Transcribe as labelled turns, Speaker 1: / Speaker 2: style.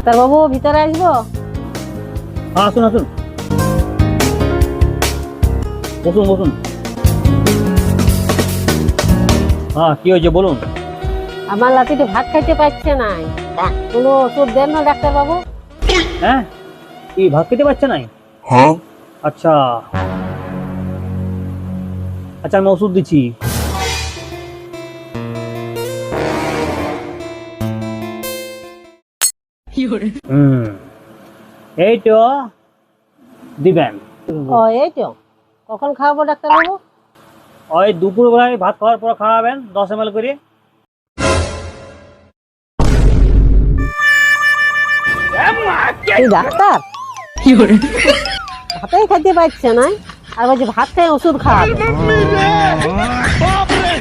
Speaker 1: ডাক্তারবাবু ভিতরে আসবো?
Speaker 2: হ্যাঁ আসুন আসুন, বসুন বসুন। হ্যাঁ কি হয়েছে বলুন।
Speaker 1: আমার লাতিটি ভাত খাইতে পারছে না, কোনো ওষুধ দেন না ডাক্তারবাবু?
Speaker 2: হ্যাঁ কি ভাত খেতে পারছে নাই? আচ্ছা আচ্ছা, আমি ওষুধ দিচ্ছি। হুম, এই তো দিবেন।
Speaker 1: ও এই তো, কখন খাওয়াবো ডাক্তারবাবু?
Speaker 2: ওই দুপুর বেলায় ভাত খাওয়ার পর খাওয়াবেন 10 ml করে।
Speaker 1: এই ডাক্তার ভাতেই খাইতে পারছে না, আর বলছে ভাত খেয়ে ওষুধ খাওয়াবে।